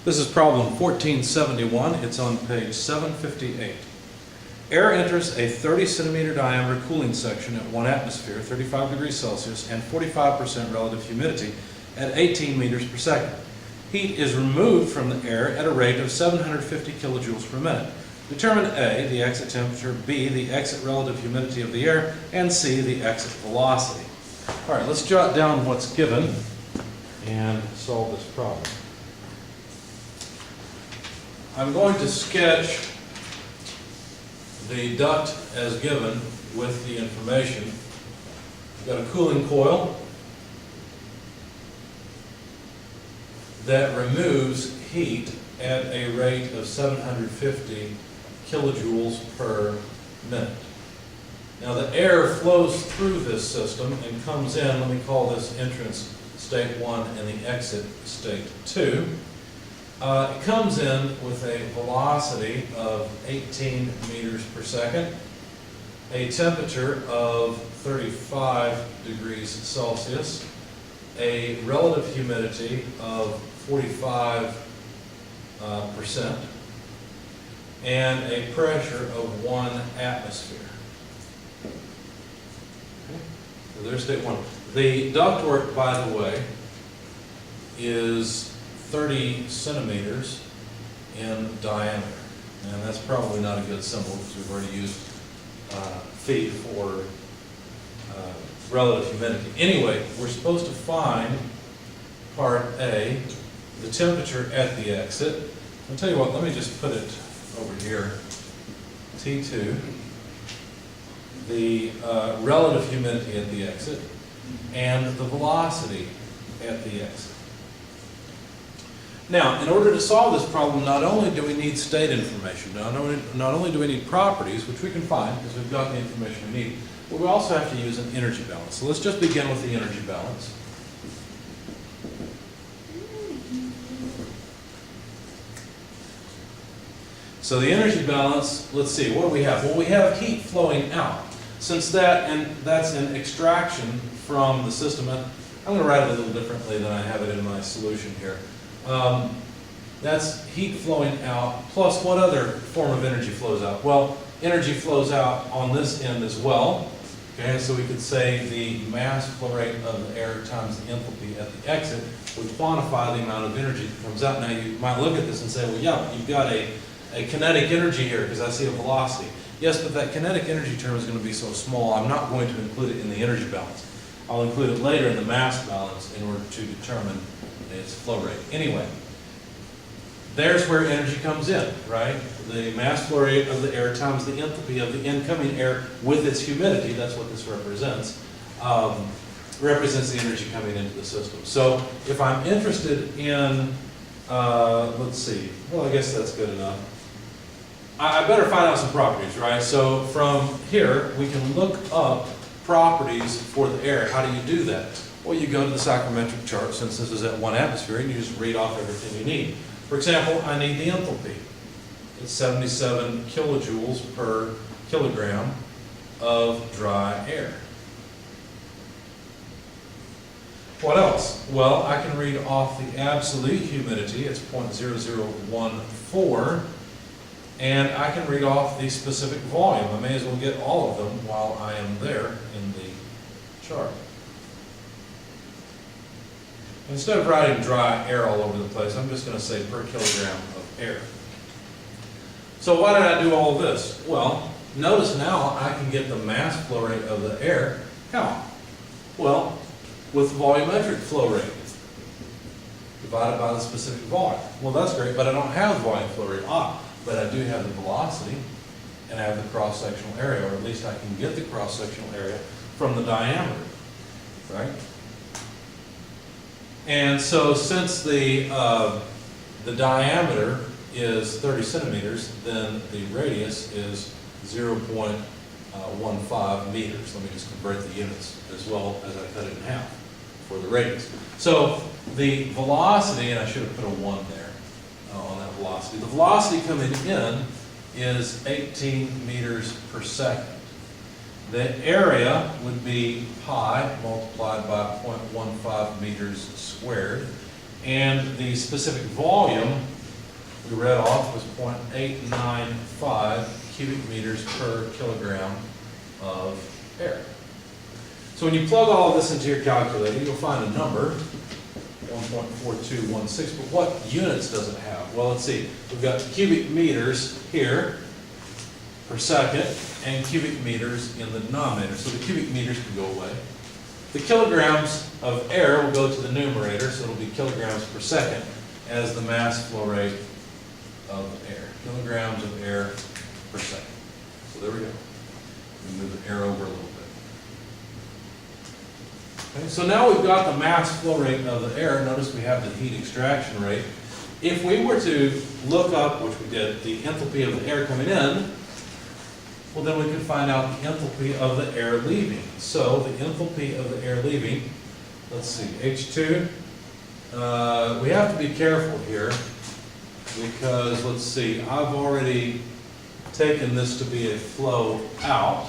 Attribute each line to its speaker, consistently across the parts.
Speaker 1: This is problem 1471. It's on page 758. Air enters a 30 centimeter diameter cooling section at 1 atmosphere, 35 degrees Celsius, and 45% relative humidity at 18 meters per second. Heat is removed from the air at a rate of 750 kilojoules per minute. Determine A, the exit temperature, B, the exit relative humidity of the air, and C, the exit velocity. All right, let's jot down what's given and solve this problem. I'm going to sketch the duct as given with the information. We've got a cooling coil that removes heat at a rate of 750 kilojoules per minute. Now the air flows through this system and comes in, let me call this entrance state 1 and the exit state 2. It comes in with a velocity of 18 meters per second, a temperature of 35 degrees Celsius, a relative humidity of 45%, and a pressure of 1 atmosphere. Okay. So there's state 1. The ductwork, by the way, is 30 centimeters in diameter. And that's probably not a good symbol because we've already used feet for relative humidity. Anyway, we're supposed to find part A, the temperature at the exit. I'll tell you what, let me just put it over here. T2, the relative humidity at the exit, and the velocity at the exit. Now, in order to solve this problem, not only do we need state information, not only do we need properties, which we can find because we've got the information we need, but we also have to use an energy balance. So let's just begin with the energy balance. So the energy balance, let's see, what do we have? Well, we have heat flowing out. Since that's an extraction from the system, and I'm going to write it a little differently than I have it in my solution here. That's heat flowing out, plus what other form of energy flows out? Well, energy flows out on this end as well. Okay, so we could say the mass flow rate of the air times the enthalpy at the exit would quantify the amount of energy that comes out. Now you might look at this and say, well, yeah, you've got a kinetic energy here because I see a velocity. Yes, but that kinetic energy term is going to be so small, I'm not going to include it in the energy balance. I'll include it later in the mass balance in order to determine its flow rate. Anyway, there's where energy comes in, right? The mass flow rate of the air times the enthalpy of the incoming air with its humidity, that's what this represents, represents the energy coming into the system. So if I'm interested in, let's see, well, I guess that's good enough. I better find out some properties, right? So from here, we can look up properties for the air. How do you do that? Well, you go to the psychrometric chart, since this is at 1 atmosphere, and you just read off everything you need. For example, I need the enthalpy. It's 77 kilojoules per kilogram of dry air. What else? Well, I can read off the absolute humidity. It's 0.0014. And I can read off the specific volume. I may as well get all of them while I am there in the chart. Instead of writing dry air all over the place, I'm just going to say per kilogram of air. So why did I do all of this? Well, notice now I can get the mass flow rate of the air. How? Well, with volumetric flow rate divided by the specific volume. Well, that's great, but I don't have the volume flow rate. But I do have the velocity, and I have the cross-sectional area, or at least I can get the cross-sectional area from the diameter, right? And so since the diameter is 30 centimeters, then the radius is 0.15 meters. Let me just convert the units as well as I cut it in half for the radius. So the velocity, and I should have put a 1 there on that velocity. The velocity coming in is 18 meters per second. The area would be pi multiplied by 0.15 meters squared. And the specific volume we read off was 0.895 cubic meters per kilogram of air. So when you plug all of this into your calculator, you'll find a number, 1.4216, but what units does it have? Well, let's see. We've got cubic meters here per second and cubic meters in the denominator. So the cubic meters can go away. The kilograms of air will go to the numerator, so it'll be kilograms per second as the mass flow rate of air. Kilograms of air per second. So there we go. We move the air over a little bit. Okay, so now we've got the mass flow rate of the air. Notice we have the heat extraction rate. If we were to look up, which we did, the enthalpy of the air coming in, well, then we could find out the enthalpy of the air leaving. So the enthalpy of the air leaving, let's see, H2. We have to be careful here because, let's see, I've already taken this to be a flow out.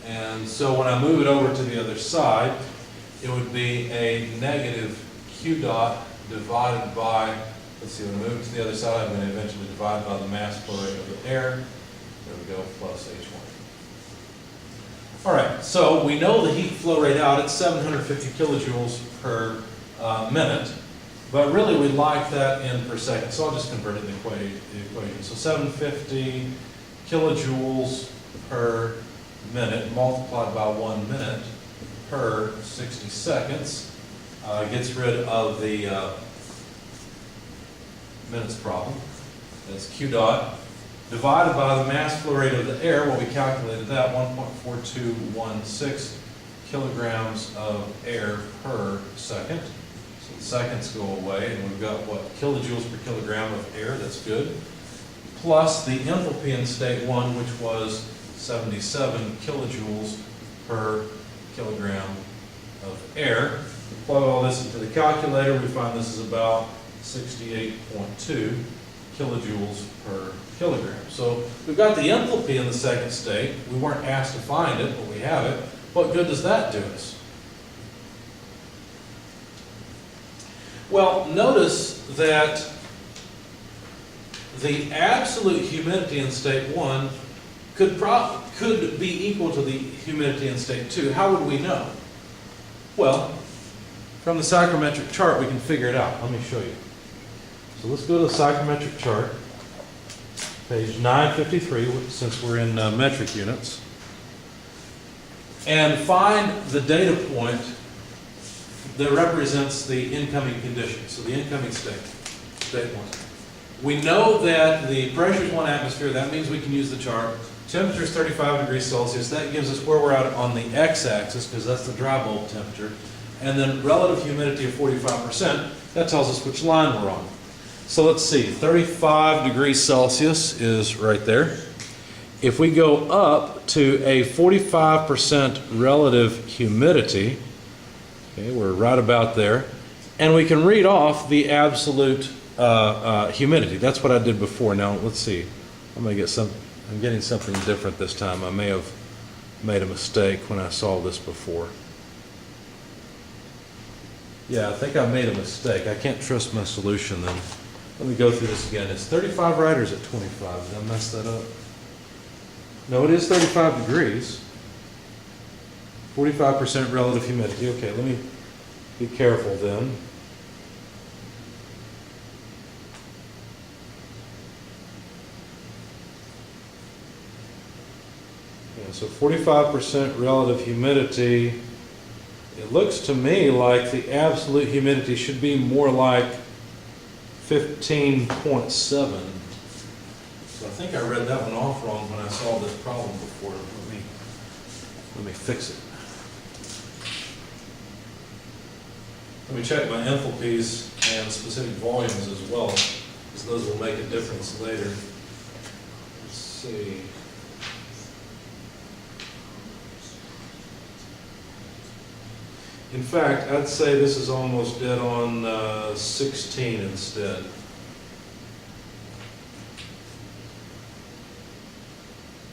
Speaker 1: And so when I move it over to the other side, it would be a negative Q dot divided by, let's see, when I move it to the other side, I'm going to eventually divide by the mass flow rate of the air. There we go, plus H1. All right, so we know the heat flow rate out at 750 kilojoules per minute, but really we like that in per second, so I'll just convert it in the equation. So 750 kilojoules per minute multiplied by 1 minute per 60 seconds gets rid of the minutes problem. That's Q dot divided by the mass flow rate of the air. Well, we calculated that, 1.4216 kilograms of air per second. So the seconds go away, and we've got, what, kilojoules per kilogram of air. That's good. Plus the enthalpy in state 1, which was 77 kilojoules per kilogram of air. We plug all this into the calculator, we find this is about 68.2 kilojoules per kilogram. So we've got the enthalpy in the second state. We weren't asked to find it, but we have it. What good does that do us? Well, notice that the absolute humidity in state 1 could be equal to the humidity in state 2. How would we know? Well, from the psychrometric chart, we can figure it out. Let me show you. So let's go to the psychrometric chart, page 953, since we're in metric units, and find the data point that represents the incoming condition. So the incoming state, state 1. We know that the pressure is 1 atmosphere. That means we can use the chart. Temperature is 35 degrees Celsius. That gives us where we're at on the x-axis, because that's the dry bulb temperature. And then relative humidity of 45%. That tells us which line we're on. So let's see. 35 degrees Celsius is right there. If we go up to a 45% relative humidity, okay, we're right about there, and we can read off the absolute humidity. That's what I did before. Now let's see. I'm getting something different this time. I may have made a mistake when I saw this before. Yeah, I think I made a mistake. I can't trust my solution then. Let me go through this again. It's 35 right, or is it 25? Did I mess that up? No, it is 35 degrees. 45% relative humidity. Okay, let me be careful then. Yeah, so 45% relative humidity. It looks to me like the absolute humidity should be more like 15.7. So I think I read that one off wrong when I saw this problem before. Let me fix it. Let me check my enthalpies and specific volumes as well, because those will make a difference later. Let's see. In fact, I'd say this is almost dead on 16 instead.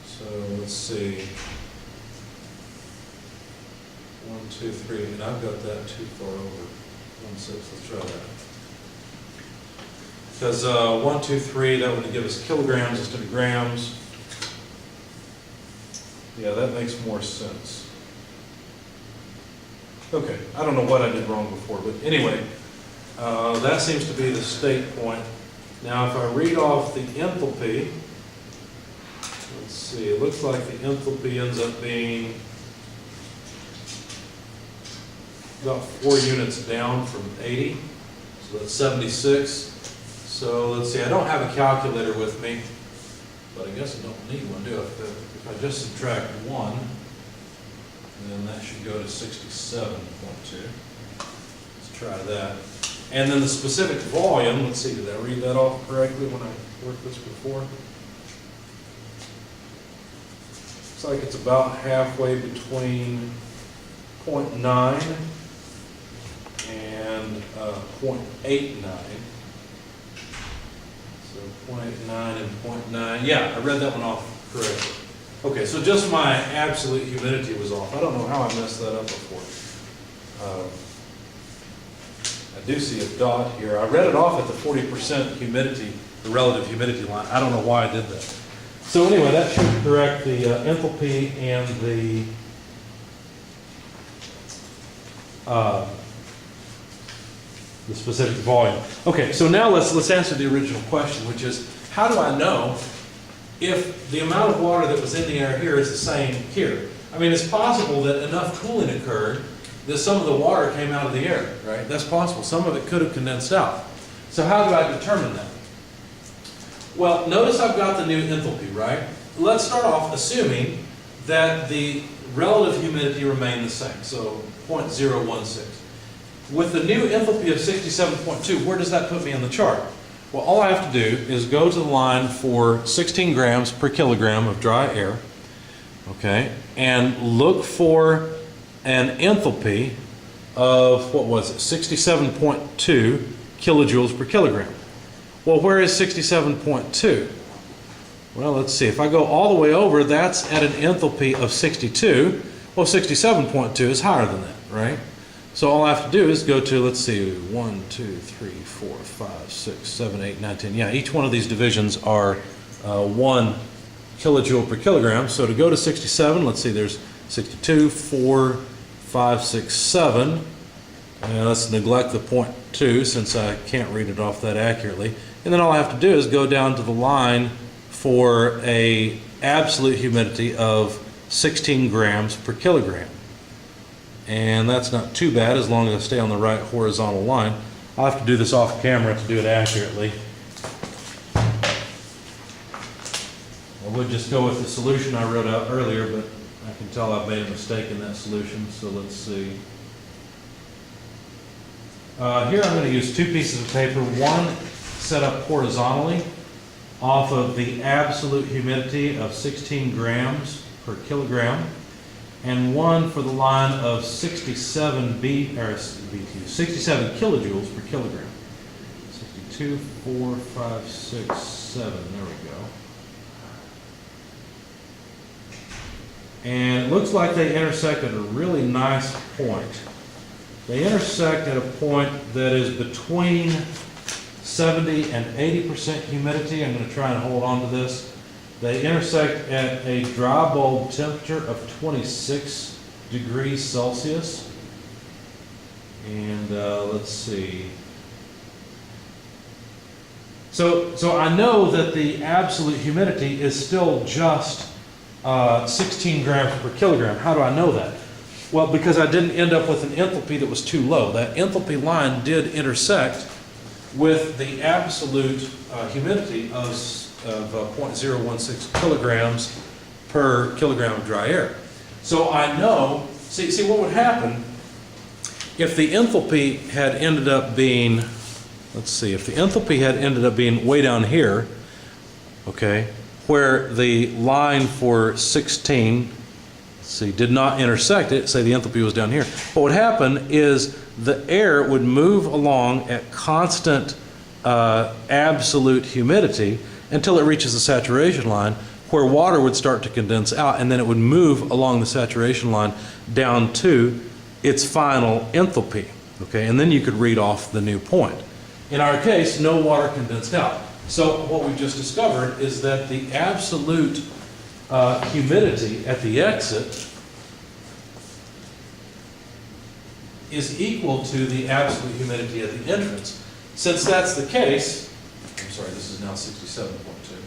Speaker 1: So let's see. 1, 2, 3, and I've got that too far over. 1, 6, let's try that. Because 1, 2, 3, that would give us kilograms instead of grams. Yeah, that makes more sense. Okay, I don't know what I did wrong before, but anyway, that seems to be the state point. Now, if I read off the enthalpy, let's see, it looks like the enthalpy ends up being about 4 units down from 80, so that's 76. So let's see, I don't have a calculator with me, but I guess I don't need one, do I? If I just subtract 1, then that should go to 67.2. Let's try that. And then the specific volume, let's see, did I read that off correctly when I worked this before? Looks like it's about halfway between 0.9 and 0.89. So 0.9 and 0.9. Yeah, I read that one off correctly. Okay, so just my absolute humidity was off. I don't know how I messed that up before. I do see a dot here. I read it off at the 40% humidity, the relative humidity line. I don't know why I did that. So anyway, that should correct the enthalpy and the specific volume. Okay, so now let's answer the original question, which is, how do I know if the amount of water that was in the air here is the same here? I mean, it's possible that enough cooling occurred that some of the water came out of the air, right? That's possible. Some of it could have condensed out. So how do I determine that? Well, notice I've got the new enthalpy, right? Let's start off assuming that the relative humidity remained the same, so 0.016. With the new enthalpy of 67.2, where does that put me in the chart? Well, all I have to do is go to the line for 16 grams per kilogram of dry air, okay, and look for an enthalpy of, what was it, 67.2 kilojoules per kilogram. Well, where is 67.2? Well, let's see. If I go all the way over, that's at an enthalpy of 62. Well, 67.2 is higher than that, right? So all I have to do is go to, let's see, 1, 2, 3, 4, 5, 6, 7, 8, 9, 10. Yeah, each one of these divisions are 1 kilojoule per kilogram. So to go to 67, let's see, there's 62, 4, 5, 6, 7. Let's neglect the 0.2 since I can't read it off that accurately. And then all I have to do is go down to the line for a absolute humidity of 16 grams per kilogram. And that's not too bad as long as I stay on the right horizontal line. I'll have to do this off camera to do it accurately. I would just go with the solution I wrote out earlier, but I can tell I've made a mistake in that solution, so let's see. Here I'm going to use 2 pieces of paper, one set up horizontally off of the absolute humidity of 16 grams per kilogram, and one for the line of 67 kilojoules per kilogram. 62, 4, 5, 6, 7, there we go. And it looks like they intersect at a really nice point. They intersect at a point that is between 70 and 80% humidity. I'm going to try and hold on to this. They intersect at a dry bulb temperature of 26 degrees Celsius. And let's see. So I know that the absolute humidity is still just 16 grams per kilogram. How do I know that? Well, because I didn't end up with an enthalpy that was too low. That enthalpy line did intersect with the absolute humidity of 0.016 kilograms per kilogram of dry air. So I know, see what would happen if the enthalpy had ended up being, let's see, if the enthalpy had ended up being way down here, okay, where the line for 16, see, did not intersect it, say the enthalpy was down here. What would happen is the air would move along at constant absolute humidity until it reaches the saturation line, where water would start to condense out, and then it would move along the saturation line down to its final enthalpy, okay? And then you could read off the new point. In our case, no water condensed out. So what we just discovered is that the absolute humidity at the exit is equal to the absolute humidity at the entrance. Since that's the case, I'm sorry, this is now 67.2. This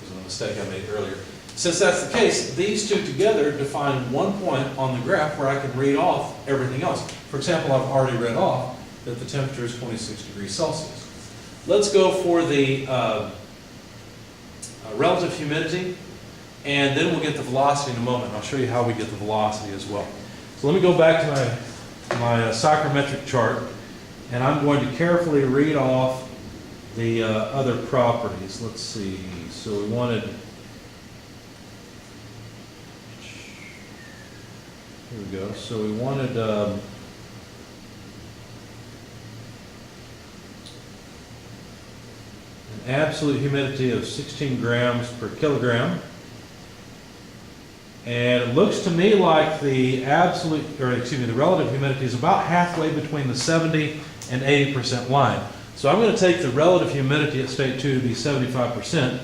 Speaker 1: was a mistake I made earlier. Since that's the case, these two together define one point on the graph where I can read off everything else. For example, I've already read off that the temperature is 26 degrees Celsius. Let's go for the relative humidity, and then we'll get the velocity in a moment. I'll show you how we get the velocity as well. So let me go back to my psychrometric chart, and I'm going to carefully read off the other properties. Let's see. So we wanted, here we go. So we wanted an absolute humidity of 16 grams per kilogram. And it looks to me like the the relative humidity is about halfway between the 70 and 80% line. So I'm going to take the relative humidity at state 2 to be 75%.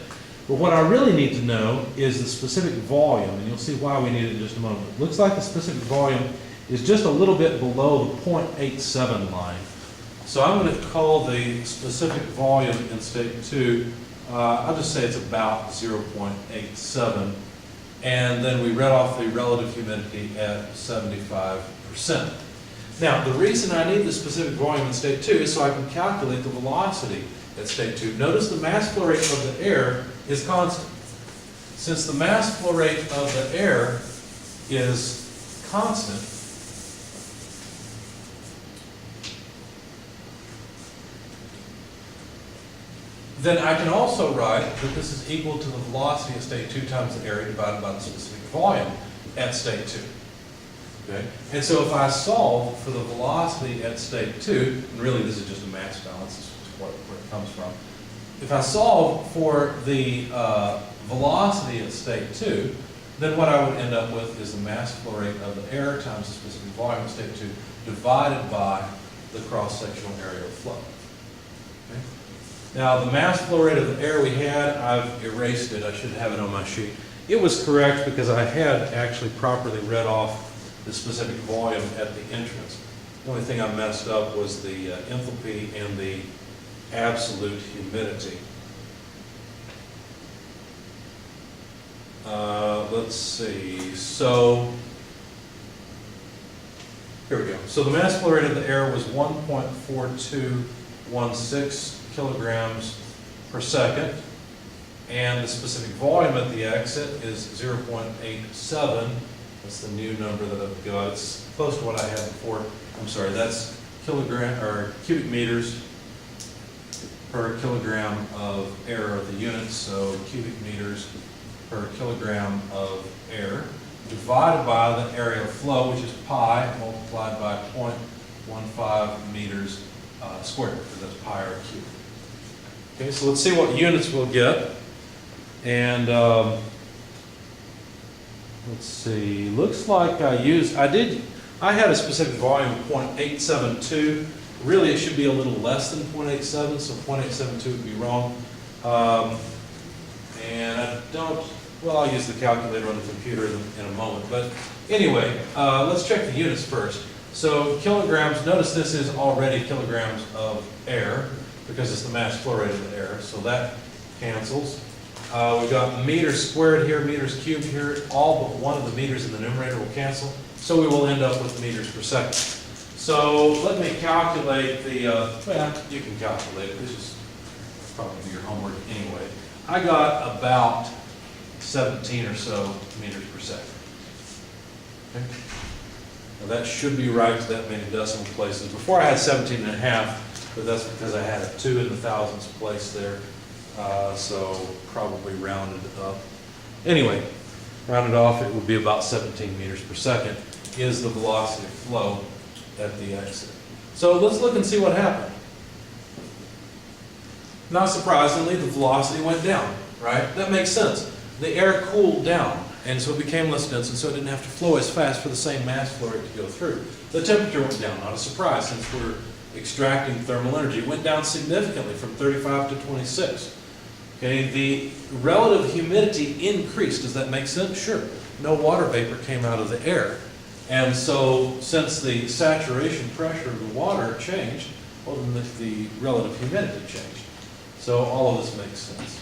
Speaker 1: But what I really need to know is the specific volume, and you'll see why we need it in just a moment. It looks like the specific volume is just a little bit below the 0.87 line. So I'm going to call the specific volume in state 2, I'll just say it's about 0.87. And then we read off the relative humidity at 75%. Now, the reason I need the specific volume in state 2 is so I can calculate the velocity at state 2. Notice the mass flow rate of the air is constant. Since the mass flow rate of the air is constant, then I can also write that this is equal to the velocity at state 2 times the area divided by the specific volume at state 2. Okay? And so if I solve for the velocity at state 2, and really this is just a mass balance, this is where it comes from. If I solve for the velocity at state 2, then what I would end up with is the mass flow rate of the air times the specific volume at state 2 divided by the cross-sectional area of flow. Okay? Now, the mass flow rate of the air we had, I've erased it. I should have it on my sheet. It was correct because I had actually properly read off the specific volume at the entrance. The only thing I messed up was the enthalpy and the absolute humidity. Let's see. So, here we go. So the mass flow rate of the air was 1.4216 kilograms per second, and the specific volume at the exit is 0.87. That's the new number that I've got. It's close to what I had before. I'm sorry, that's cubic meters per kilogram of air of the unit, so cubic meters per kilogram of air divided by the area of flow, which is pi multiplied by 0.15 meters squared, because that's pi r cubed. Okay, so let's see what units we'll get. And let's see, looks like I had a specific volume of 0.872. Really, it should be a little less than 0.87, so 0.872 would be wrong. And I'll use the calculator on the computer in a moment. But anyway, let's check the units first. So kilograms, notice this is already kilograms of air, because it's the mass flow rate of the air, so that cancels. We've got meters squared here, meters cubed here. All but one of the meters in the numerator will cancel, so we will end up with meters per second. So let me calculate the, well, you can calculate it. This is probably your homework anyway. I got about 17 or so meters per second. Okay. Now that should be right to that many decimal places. Before I had 17 and a half, but that's because I had a 2 in the thousandths place there. So probably rounded up. Anyway, rounded off, it would be about 17 meters per second is the velocity of flow at the exit. So let's look and see what happened. Not surprisingly, the velocity went down, right? That makes sense. The air cooled down. And so it became less dense, and so it didn't have to flow as fast for the same mass flow rate to go through. The temperature went down, not a surprise, since we're extracting thermal energy. It went down significantly from 35 to 26. Okay, the relative humidity increased. Does that make sense? Sure. No water vapor came out of the air. And so since the saturation pressure of the water changed, well, then the relative humidity changed. So all of this makes sense.